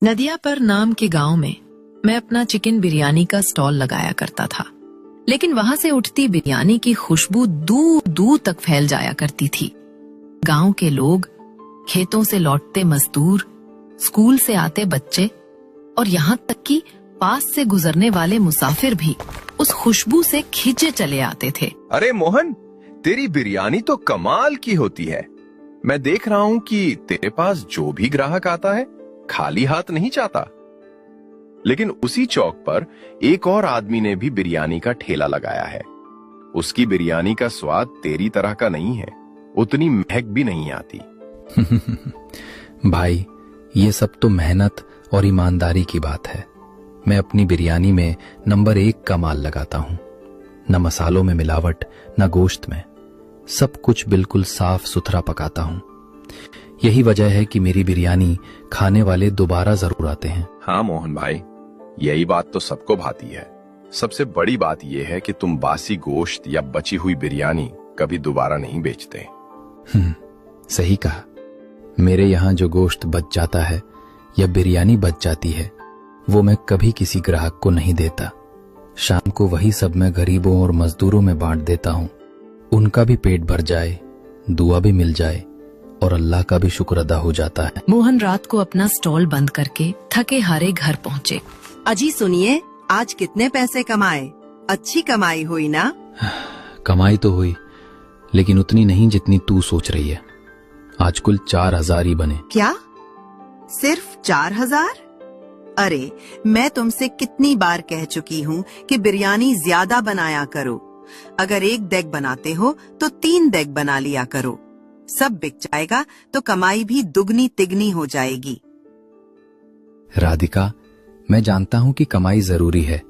नदियापर नाम के गांव में मैं अपना चिकन बिरयानी का स्टॉल लगाया करता था, लेकिन वहां से उठती बिरयानी की खुशबू दूर दूर तक फैल जाया करती थी। गांव के लोग, खेतों से लौटते मजदूर, स्कूल से आते बच्चे और यहाँ तक कि पास से गुजरने वाले मुसाफिर भी उस खुशबू से खिंचे चले आते थे। अरे मोहन, तेरी बिरयानी तो कमाल की होती है। मैं देख रहा हूँ कि तेरे पास जो भी ग्राहक आता है खाली हाथ नहीं जाता। लेकिन उसी चौक पर एक और आदमी ने भी बिरयानी का ठेला लगाया है। उसकी बिरयानी का स्वाद तेरी तरह का नहीं है, उतनी महक भी नहीं आती। भाई, ये सब तो मेहनत और ईमानदारी की बात है। मैं अपनी बिरयानी में नंबर 1 का माल लगाता हूँ। न मसालों में मिलावट, न गोश्त में, सब कुछ बिल्कुल साफ सुथरा पकाता हूँ। यही वजह है कि मेरी बिरयानी खाने वाले दोबारा जरूर आते हैं। हाँ मोहन भाई, यही बात तो सबको भाती है। सबसे बड़ी बात यह है कि तुम बासी गोश्त या बची हुई बिरयानी कभी दोबारा नहीं बेचते। सही कहा। मेरे यहाँ जो गोश्त बच जाता है या बिरयानी बच जाती है, वो मैं कभी किसी ग्राहक को नहीं देता। शाम को वही सब मैं गरीबों और मजदूरों में बांट देता हूँ। उनका भी पेट भर जाए, दुआ भी मिल जाए और अल्लाह का भी शुक्र अदा हो जाता है। मोहन रात को अपना स्टॉल बंद करके थके हारे घर पहुँचे। अजी सुनिए, आज कितने पैसे कमाए? अच्छी कमाई हुई ना? कमाई तो हुई, लेकिन उतनी नहीं जितनी तू सोच रही है। आज कुल 4000 ही बने। क्या? सिर्फ 4000? अरे, मैं तुमसे कितनी बार कह चुकी हूँ कि बिरयानी ज्यादा बनाया करो। अगर 1 देग बनाते हो तो 3 देग बना लिया करो। सब बिक जाएगा तो कमाई भी दुगनी तिगनी हो जाएगी। राधिका, मैं जानता हूं कि कमाई जरूरी है,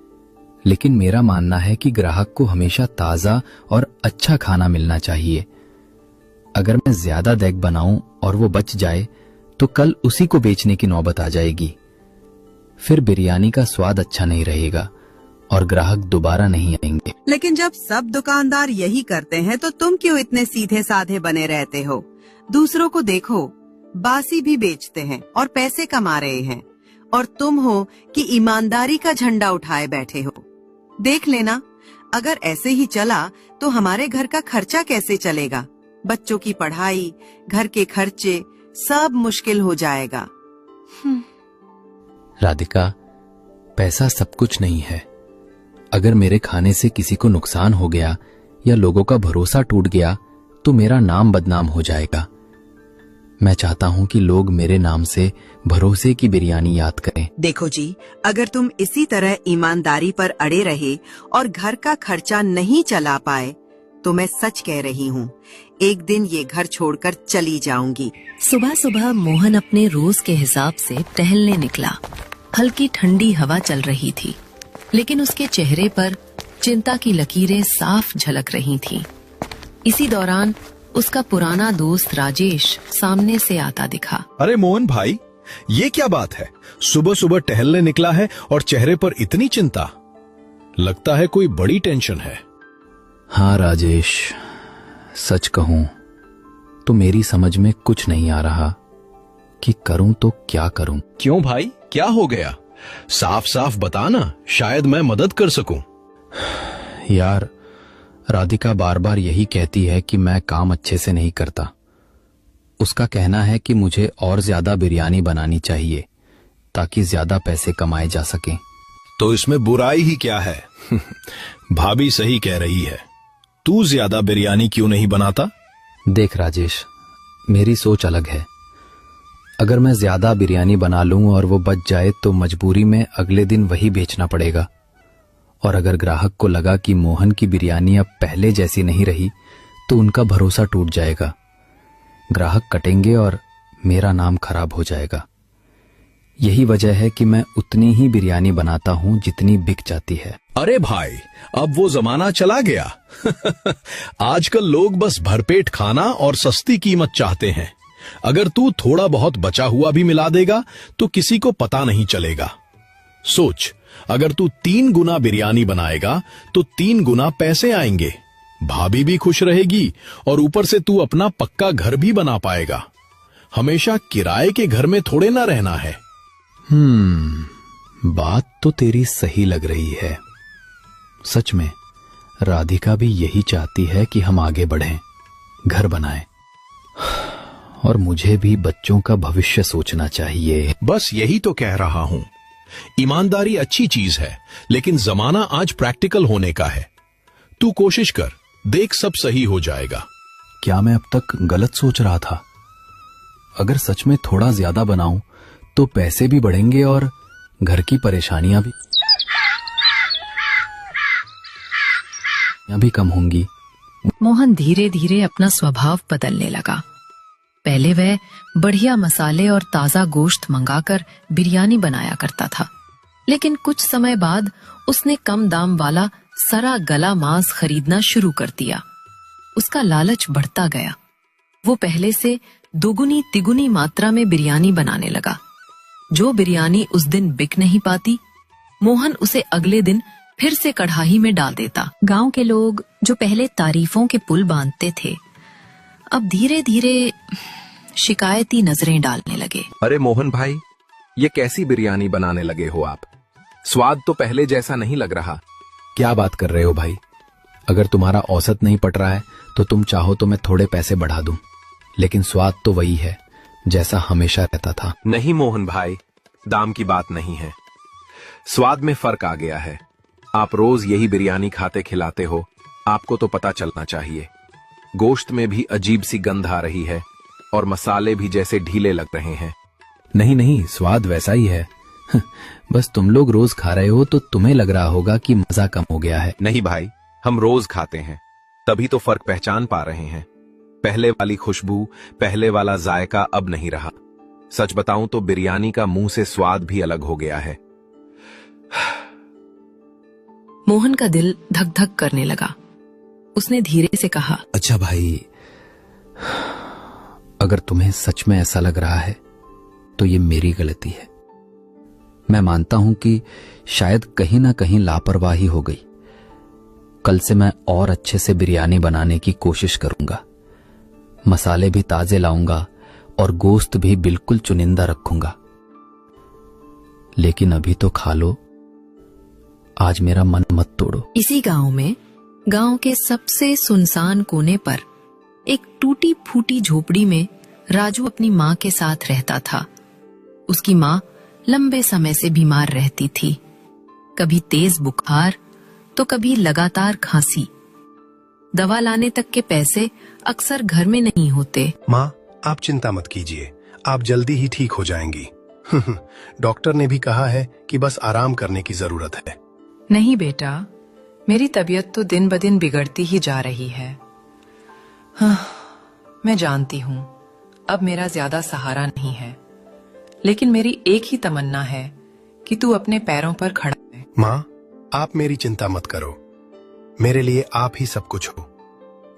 लेकिन मेरा मानना है कि ग्राहक को हमेशा ताजा और अच्छा खाना मिलना चाहिए। अगर मैं ज्यादा देग बनाऊं और वो बच जाए तो कल उसी को बेचने की नौबत आ जाएगी। फिर बिरयानी का स्वाद अच्छा नहीं रहेगा और ग्राहक दोबारा नहीं आएंगे। लेकिन जब सब दुकानदार यही करते हैं तो तुम क्यों इतने सीधे साधे बने रहते हो? दूसरों को देखो, बासी भी बेचते हैं और पैसे कमा रहे हैं, और तुम हो कि ईमानदारी का झंडा उठाए बैठे हो। देख लेना, अगर ऐसे ही चला तो हमारे घर का खर्चा कैसे चलेगा? बच्चों की पढ़ाई, घर के खर्चे, सब मुश्किल हो जाएगा। राधिका, पैसा सब कुछ नहीं है। अगर मेरे खाने से किसी को नुकसान हो गया या लोगों का भरोसा टूट गया तो मेरा नाम बदनाम हो जाएगा। मैं चाहता हूं कि लोग मेरे नाम से भरोसे की बिरयानी याद करें। देखो जी, अगर तुम इसी तरह ईमानदारी पर अड़े रहे और घर का खर्चा नहीं चला पाए तो मैं सच कह रही हूँ, एक दिन ये घर छोड़कर चली जाऊंगी। सुबह सुबह मोहन अपने रोज के हिसाब से टहलने निकला। हल्की ठंडी हवा चल रही थी, लेकिन उसके चेहरे पर चिंता की लकीरें साफ झलक रही थीं। इसी दौरान उसका पुराना दोस्त राजेश सामने से आता दिखा। अरे मोहन भाई, ये क्या बात है? सुबह सुबह टहलने निकला है और चेहरे पर इतनी चिंता। लगता है कोई बड़ी टेंशन है। हाँ राजेश, सच कहूं तो मेरी समझ में कुछ नहीं आ रहा कि करूं तो क्या करूं। क्यों भाई, क्या हो गया? साफ साफ बताना, शायद मैं मदद कर सकूं। यार, राधिका बार बार यही कहती है कि मैं काम अच्छे से नहीं करता। उसका कहना है कि मुझे और ज्यादा बिरयानी बनानी चाहिए ताकि ज्यादा पैसे कमाए जा सकें। तो इसमें बुराई ही क्या है? भाभी सही कह रही है। तू ज्यादा बिरयानी क्यों नहीं बनाता? देख राजेश, मेरी सोच अलग है। अगर मैं ज्यादा बिरयानी बना लूं और वो बच जाए तो मजबूरी में अगले दिन वही बेचना पड़ेगा। और अगर ग्राहक को लगा कि मोहन की बिरयानी अब पहले जैसी नहीं रही तो उनका भरोसा टूट जाएगा। ग्राहक कटेंगे और मेरा नाम खराब हो जाएगा। यही वजह है कि मैं उतनी ही बिरयानी बनाता हूं जितनी बिक जाती है। अरे भाई, अब वो जमाना चला गया। आजकल लोग बस भरपेट खाना और सस्ती कीमत चाहते हैं। अगर तू थोड़ा बहुत बचा हुआ भी मिला देगा तो किसी को पता नहीं चलेगा। सोच, अगर तू 3 गुना बिरयानी बनाएगा तो 3 गुना पैसे आएंगे। भाभी भी खुश रहेगी और ऊपर से तू अपना पक्का घर भी बना पाएगा। हमेशा किराए के घर में थोड़े ना रहना है। बात तो तेरी सही लग रही है। सच में राधिका भी यही चाहती है कि हम आगे बढ़ें, घर बनाएं, और मुझे भी बच्चों का भविष्य सोचना चाहिए। बस यही तो कह रहा हूं। ईमानदारी अच्छी चीज है, लेकिन जमाना आज प्रैक्टिकल होने का है। तू कोशिश कर, देख सब सही हो जाएगा। क्या मैं अब तक गलत सोच रहा था? अगर सच में थोड़ा ज्यादा बनाऊं तो पैसे भी बढ़ेंगे और घर की परेशानियां भी कम होंगी। मोहन धीरे धीरे अपना स्वभाव बदलने लगा। पहले वह बढ़िया मसाले और ताजा गोश्त मंगाकर बिरयानी बनाया करता था, लेकिन कुछ समय बाद उसने कम दाम वाला सरा गला मांस खरीदना शुरू कर दिया। उसका लालच बढ़ता गया। वो पहले से दोगुनी तिगुनी मात्रा में बिरयानी बनाने लगा। जो बिरयानी उस दिन बिक नहीं पाती, मोहन उसे अगले दिन फिर से कढ़ाई में डाल देता। गांव के लोग जो पहले तारीफों के पुल बांधते थे, अब धीरे धीरे शिकायती नजरें डालने लगे। अरे मोहन भाई, ये कैसी बिरयानी बनाने लगे हो आप? स्वाद तो पहले जैसा नहीं लग रहा। क्या बात कर रहे हो भाई? अगर तुम्हारा औसत नहीं पट रहा है तो तुम चाहो तो मैं थोड़े पैसे बढ़ा दूं, लेकिन स्वाद तो वही है जैसा हमेशा रहता था। नहीं मोहन भाई, दाम की बात नहीं है, स्वाद में फर्क आ गया है। आप रोज यही बिरयानी खाते खिलाते हो, आपको तो पता चलना चाहिए। गोश्त में भी अजीब सी गंध आ रही है और मसाले भी जैसे ढीले लग रहे हैं। नहीं नहीं, स्वाद वैसा ही है। बस तुम लोग रोज खा रहे हो तो तुम्हें लग रहा होगा कि मजा कम हो गया है। नहीं भाई, हम रोज खाते हैं, तभी तो फर्क पहचान पा रहे हैं। पहले वाली खुशबू, पहले वाला जायका अब नहीं रहा। सच बताऊं तो बिरयानी का मुंह से स्वाद भी अलग हो गया है। मोहन का दिल धक धक करने लगा। उसने धीरे से कहा, अच्छा भाई, अगर तुम्हें सच में ऐसा लग रहा है तो ये मेरी गलती है। मैं मानता हूं कि शायद कहीं ना कहीं लापरवाही हो गई। कल से मैं और अच्छे से बिरयानी बनाने की कोशिश करूंगा। मसाले भी ताजे लाऊंगा और गोश्त भी बिल्कुल चुनिंदा रखूंगा। लेकिन अभी तो खा लो, आज मेरा मन मत तोड़ो। इसी गांव में, गांव के सबसे सुनसान कोने पर एक टूटी फूटी झोपड़ी में राजू अपनी माँ के साथ रहता था। उसकी माँ लंबे समय से बीमार रहती थी। कभी तेज बुखार तो कभी लगातार खांसी। दवा लाने तक के पैसे अक्सर घर में नहीं होते। माँ, आप चिंता मत कीजिए, आप जल्दी ही ठीक हो जाएंगी। डॉक्टर ने भी कहा है कि बस आराम करने की जरूरत है। नहीं बेटा, मेरी तबीयत तो दिन ब दिन बिगड़ती ही जा रही है। हाँ, मैं जानती हूँ अब मेरा ज्यादा सहारा नहीं है, लेकिन मेरी एक ही तमन्ना है कि तू अपने पैरों पर खड़ा है। माँ, आप मेरी चिंता मत करो, मेरे लिए आप ही सब कुछ हो।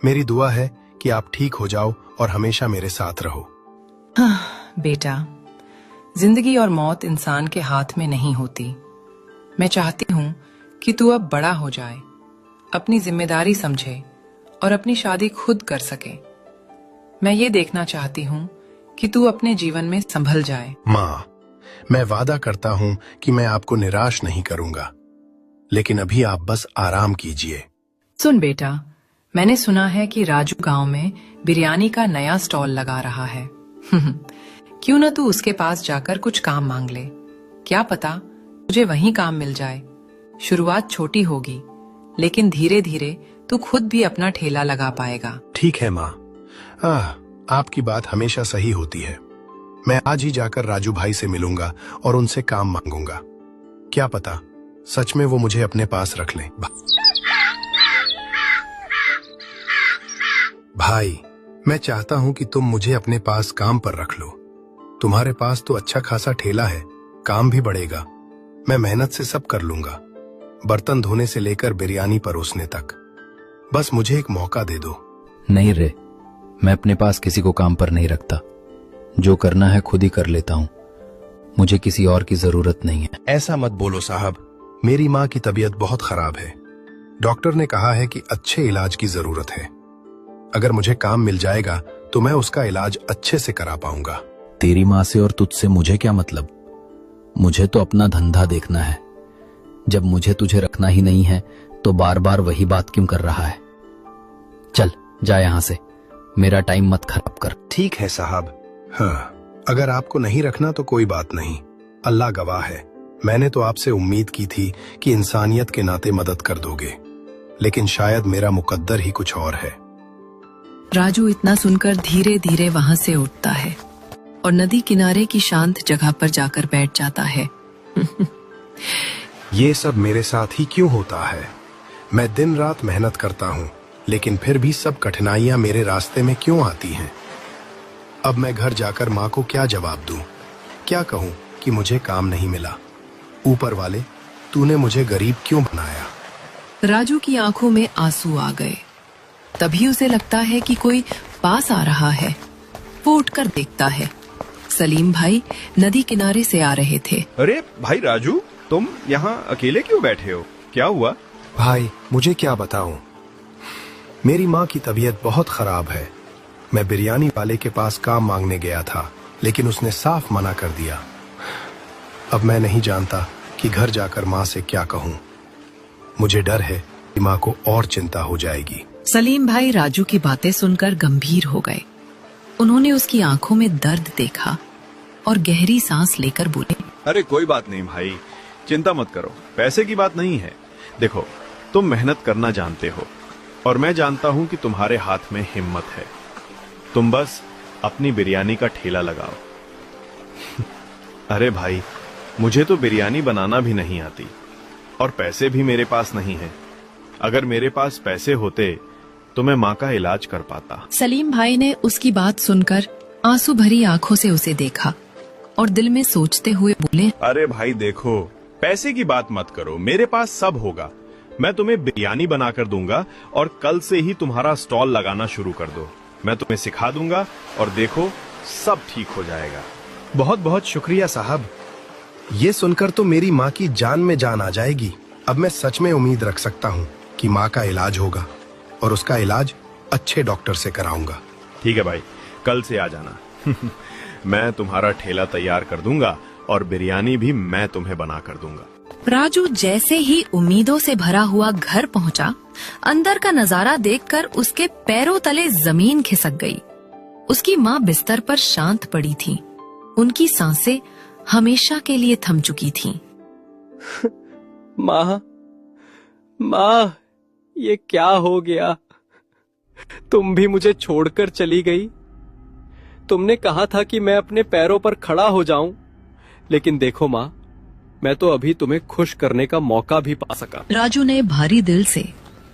मेरी दुआ है कि आप ठीक हो जाओ और हमेशा मेरे साथ रहो। हाँ बेटा, जिंदगी और मौत इंसान के हाथ में नहीं होती। मैं चाहती हूँ कि तू अब बड़ा हो जाए, अपनी जिम्मेदारी समझे और अपनी शादी खुद कर सके। मैं ये देखना चाहती हूँ कि तू अपने जीवन में संभल जाए। माँ, मैं वादा करता हूँ कि मैं आपको निराश नहीं करूंगा, लेकिन अभी आप बस आराम कीजिए। सुन बेटा, मैंने सुना है कि राजू गांव में बिरयानी का नया स्टॉल लगा रहा है। क्यों ना तू उसके पास जाकर कुछ काम मांग ले। क्या पता तुझे वहीं काम मिल जाए। शुरुआत छोटी होगी, लेकिन धीरे धीरे तू खुद भी अपना ठेला लगा पाएगा। ठीक है माँ, आपकी बात हमेशा सही होती है। मैं आज ही जाकर राजू भाई से मिलूंगा और उनसे काम मांगूंगा। क्या पता सच में वो मुझे अपने पास रख लें। भाई, मैं चाहता हूं कि तुम मुझे अपने पास काम पर रख लो। तुम्हारे पास तो अच्छा खासा ठेला है, काम भी बढ़ेगा। मैं मेहनत से सब कर लूंगा, बर्तन धोने से लेकर बिरयानी परोसने तक। बस मुझे एक मौका दे दो। नहीं रे, मैं अपने पास किसी को काम पर नहीं रखता। जो करना है खुद ही कर लेता हूँ। मुझे किसी और की जरूरत नहीं है। ऐसा मत बोलो साहब, मेरी माँ की तबीयत बहुत खराब है। डॉक्टर ने कहा है कि अच्छे इलाज की जरूरत है। अगर मुझे काम मिल जाएगा तो मैं उसका इलाज अच्छे से करा पाऊंगा। तेरी माँ से और तुझसे मुझे क्या मतलब? मुझे तो अपना धंधा देखना है। जब मुझे तुझे रखना ही नहीं है तो बार बार वही बात क्यों कर रहा है? चल जा यहां से, मेरा टाइम मत खराब कर। ठीक है साहब। हाँ, अगर आपको नहीं रखना तो कोई बात नहीं, अल्लाह गवाह है। मैंने तो आपसे उम्मीद की थी कि इंसानियत के नाते मदद कर दोगे, लेकिन शायद मेरा मुकद्दर ही कुछ और है। राजू इतना सुनकर धीरे धीरे वहां से उठता है और नदी किनारे की शांत जगह पर जाकर बैठ जाता है। ये सब मेरे साथ ही क्यों होता है? मैं दिन रात मेहनत करता हूँ, लेकिन फिर भी सब कठिनाइयां मेरे रास्ते में क्यों आती हैं? अब मैं घर जाकर माँ को क्या जवाब दूं? क्या कहूँ कि मुझे काम नहीं मिला? ऊपर वाले, तूने मुझे गरीब क्यों बनाया? राजू की आंखों में आंसू आ गए। तभी उसे लगता है कि कोई पास आ रहा है। वो उठकर देखता है, सलीम भाई नदी किनारे से आ रहे थे। अरे भाई राजू, तुम यहाँ अकेले क्यों बैठे हो? क्या हुआ? भाई मुझे क्या बताऊं, मेरी माँ की तबीयत बहुत खराब है। मैं बिरयानी वाले के पास काम मांगने गया था, लेकिन उसने साफ मना कर दिया। अब मैं नहीं जानता कि घर जाकर माँ से क्या कहूँ। मुझे डर है कि माँ को और चिंता हो जाएगी। सलीम भाई राजू की बातें सुनकर गंभीर हो गए। उन्होंने उसकी आंखों में दर्द देखा और गहरी सांस लेकर बोले, अरे कोई बात नहीं भाई, चिंता मत करो, पैसे की बात नहीं है। देखो, तुम मेहनत करना जानते हो और मैं जानता हूँ कि तुम्हारे हाथ में हिम्मत है। तुम बस अपनी बिरयानी का ठेला लगाओ। अरे भाई, मुझे तो बिरयानी बनाना भी नहीं आती और पैसे भी मेरे पास नहीं है। अगर मेरे पास पैसे होते तो मैं माँ का इलाज कर पाता। सलीम भाई ने उसकी बात सुनकर आंसू भरी आंखों से उसे देखा और दिल में सोचते हुए बोले, अरे भाई देखो, पैसे की बात मत करो, मेरे पास सब होगा। मैं तुम्हें बिरयानी बनाकर दूंगा और कल से ही तुम्हारा स्टॉल लगाना शुरू कर दो। मैं तुम्हें सिखा दूंगा और देखो सब ठीक हो जाएगा। बहुत बहुत शुक्रिया साहब। ये सुनकर तो मेरी माँ की जान में जान आ जाएगी। अब मैं सच में उम्मीद रख सकता हूँ कि माँ का इलाज होगा और उसका इलाज अच्छे डॉक्टर से कराऊंगा। ठीक है भाई, कल से आ जाना। मैं तुम्हारा ठेला तैयार कर दूंगा और बिरयानी भी मैं तुम्हें बना कर दूंगा। राजू जैसे ही उम्मीदों से भरा हुआ घर पहुंचा, अंदर का नजारा देखकर उसके पैरों तले जमीन खिसक गई। उसकी माँ बिस्तर पर शांत पड़ी थी। उनकी सांसें हमेशा के लिए थम चुकी थीं। माँ, माँ, ये क्या हो गया? तुम भी मुझे छोड़कर चली गई। तुमने कहा था कि मैं अपने पैरों पर खड़ा हो जाऊं, लेकिन देखो माँ, मैं तो अभी तुम्हें खुश करने का मौका भी पा सका। राजू ने भारी दिल से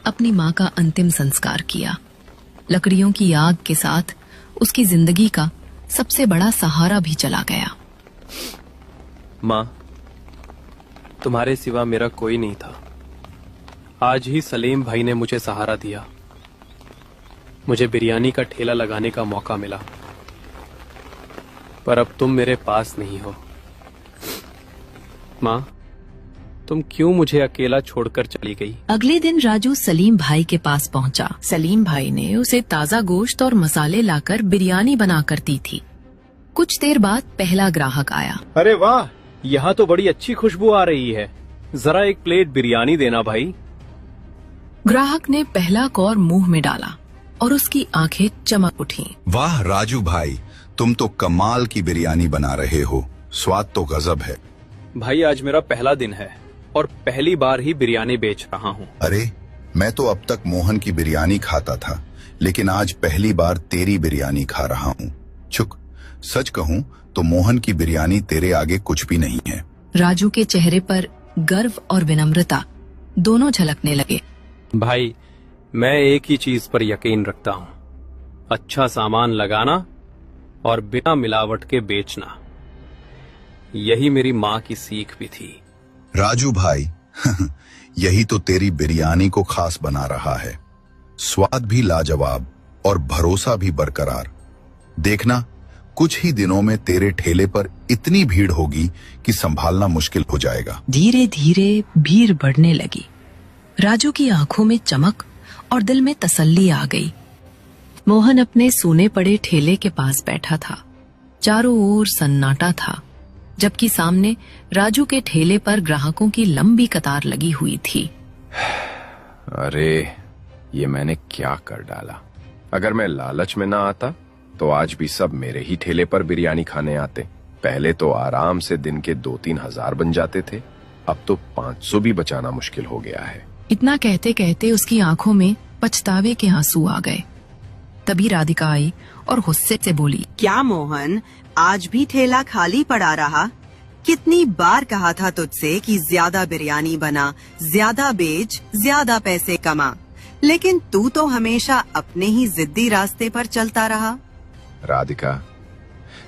अपनी माँ का अंतिम संस्कार किया। लकड़ियों की आग के साथ उसकी जिंदगी का सबसे बड़ा सहारा भी चला गया। माँ, तुम्हारे सिवा मेरा कोई नहीं था। आज ही सलीम भाई ने मुझे सहारा दिया। मुझे बिरयानी का ठेला लगाने का मौका मिला, पर अब तुम मेरे पास नहीं हो। माँ, तुम क्यों मुझे अकेला छोड़कर चली गई? अगले दिन राजू सलीम भाई के पास पहुंचा। सलीम भाई ने उसे ताजा गोश्त और मसाले लाकर बिरयानी बनाकर दी थी। कुछ देर बाद पहला ग्राहक आया। अरे वाह, यहाँ तो बड़ी अच्छी खुशबू आ रही है। जरा एक प्लेट बिरयानी देना भाई। ग्राहक ने पहला कौर मुंह में डाला और उसकी आंखें चमक उठी। वाह राजू भाई, तुम तो कमाल की बिरयानी बना रहे हो। स्वाद तो गजब है। भाई, आज मेरा पहला दिन है और पहली बार ही बिरयानी बेच रहा हूँ। अरे, मैं तो अब तक मोहन की बिरयानी खाता था, लेकिन आज पहली बार तेरी बिरयानी खा रहा हूँ। चुक, सच कहूँ तो मोहन की बिरयानी तेरे आगे कुछ भी नहीं है। राजू के चेहरे पर गर्व और विनम्रता दोनों झलकने लगे। भाई, मैं एक ही चीज पर यकीन रखता हूँ, अच्छा सामान लगाना और बिना मिलावट के बेचना। यही मेरी माँ की सीख भी थी। राजू भाई, यही तो तेरी बिरयानी को खास बना रहा है। स्वाद भी लाजवाब और भरोसा भी बरकरार। देखना, कुछ ही दिनों में तेरे ठेले पर इतनी भीड़ होगी कि संभालना मुश्किल हो जाएगा। धीरे धीरे भीड़ बढ़ने लगी। राजू की आंखों में चमक और दिल में तसल्ली आ गई। मोहन अपने सूने पड़े ठेले के पास बैठा था। चारों ओर सन्नाटा था, जबकि सामने राजू के ठेले पर ग्राहकों की लंबी कतार लगी हुई थी। अरे ये मैंने क्या कर डाला। अगर मैं लालच में ना आता तो आज भी सब मेरे ही ठेले पर बिरयानी खाने आते। पहले तो आराम से दिन के 2-3 हजार बन जाते थे, अब तो 500 भी बचाना मुश्किल हो गया है। इतना कहते कहते उसकी आंखों में पछतावे के आंसू आ गए। तभी राधिका आई और गुस्से से बोली, क्या मोहन, आज भी ठेला खाली पड़ा रहा? कितनी बार कहा था तुझसे कि ज्यादा बिरयानी बना, ज्यादा बेच, ज्यादा पैसे कमा, लेकिन तू तो हमेशा अपने ही जिद्दी रास्ते पर चलता रहा। राधिका,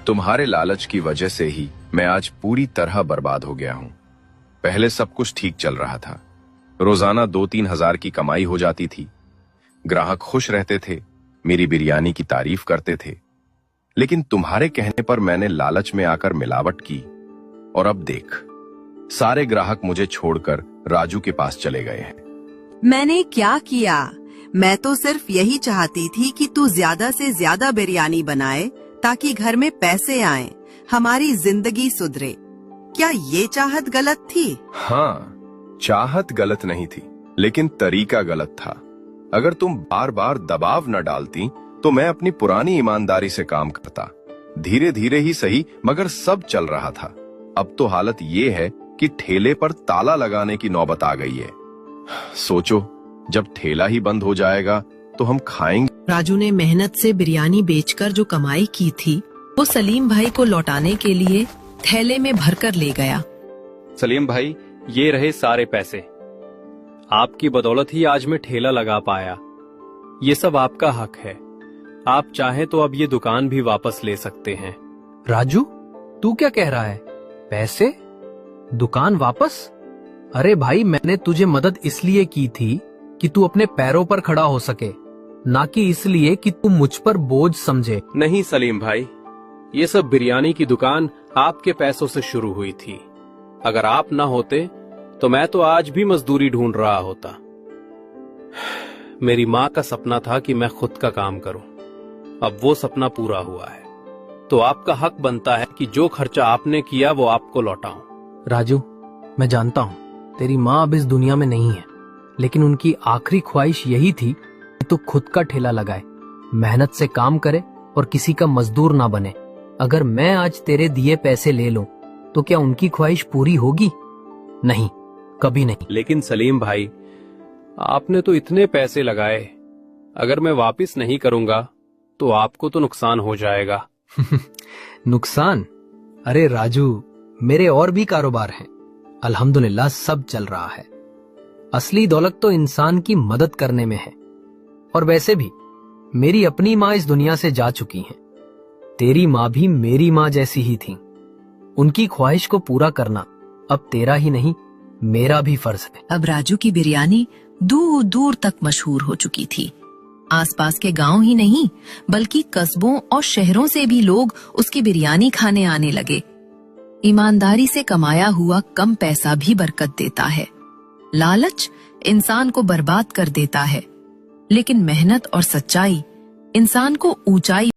तुम्हारे लालच की वजह से ही मैं आज पूरी तरह बर्बाद हो गया हूँ। पहले सब कुछ ठीक चल रहा था, रोजाना 2-3 हजार की कमाई हो जाती थी, ग्राहक खुश रहते थे, मेरी बिरयानी की तारीफ करते थे। लेकिन तुम्हारे कहने पर मैंने लालच में आकर मिलावट की और अब देख, सारे ग्राहक मुझे छोड़कर राजू के पास चले गए हैं। मैंने क्या किया? मैं तो सिर्फ यही चाहती थी कि तू ज्यादा से ज्यादा बिरयानी बनाए ताकि घर में पैसे आएं, हमारी जिंदगी सुधरे। क्या ये चाहत गलत थी? हाँ, चाहत गलत नहीं थी, लेकिन तरीका गलत था। अगर तुम बार बार दबाव न डालती तो मैं अपनी पुरानी ईमानदारी से काम करता। धीरे धीरे ही सही, मगर सब चल रहा था। अब तो हालत ये है कि ठेले पर ताला लगाने की नौबत आ गई है। सोचो, जब ठेला ही बंद हो जाएगा तो हम खाएंगे। राजू ने मेहनत से बिरयानी बेचकर जो कमाई की थी वो सलीम भाई को लौटाने के लिए थैले में भरकर ले गया। सलीम भाई, ये रहे सारे पैसे। आपकी बदौलत ही आज मैं ठेला लगा पाया। ये सब आपका हक है। आप चाहें तो अब ये दुकान भी वापस ले सकते हैं। राजू, तू क्या कह रहा है? पैसे? दुकान वापस? अरे भाई, मैंने तुझे मदद इसलिए की थी कि तू अपने पैरों पर खड़ा हो सके, ना कि इसलिए कि तू मुझ पर बोझ समझे। नहीं सलीम भाई, ये सब बिरयानी की दुकान आपके पैसों से शुरू हुई थी। अगर आप ना होते तो मैं तो आज भी मजदूरी ढूंढ रहा होता। मेरी माँ का सपना था कि मैं खुद का काम करूं। अब वो सपना पूरा हुआ है, तो आपका हक बनता है कि जो खर्चा आपने किया वो आपको लौटाऊं। राजू, मैं जानता हूँ तेरी माँ अब इस दुनिया में नहीं है, लेकिन उनकी आखिरी ख्वाहिश यही थी कि तू खुद का ठेला लगाए, मेहनत से काम करे और किसी का मजदूर ना बने। अगर मैं आज तेरे दिए पैसे ले लूं तो क्या उनकी ख्वाहिश पूरी होगी? नहीं, कभी नहीं। लेकिन सलीम भाई, आपने तो इतने पैसे लगाए, अगर मैं वापस नहीं करूंगा तो आपको तो नुकसान हो जाएगा। नुकसान? अरे राजू, मेरे और भी कारोबार हैं, अल्हम्दुलिल्लाह सब चल रहा है। असली दौलत तो इंसान की मदद करने में है। और वैसे भी मेरी अपनी माँ इस दुनिया से जा चुकी हैं। तेरी माँ भी मेरी माँ जैसी ही थी। उनकी ख्वाहिश को पूरा करना अब तेरा ही नहीं, मेरा भी फर्ज है। अब राजू की बिरयानी दूर दूर तक मशहूर हो चुकी थी। आसपास के गांव ही नहीं बल्कि कस्बों और शहरों से भी लोग उसकी बिरयानी खाने आने लगे। ईमानदारी से कमाया हुआ कम पैसा भी बरकत देता है। लालच इंसान को बर्बाद कर देता है, लेकिन मेहनत और सच्चाई इंसान को ऊंचाई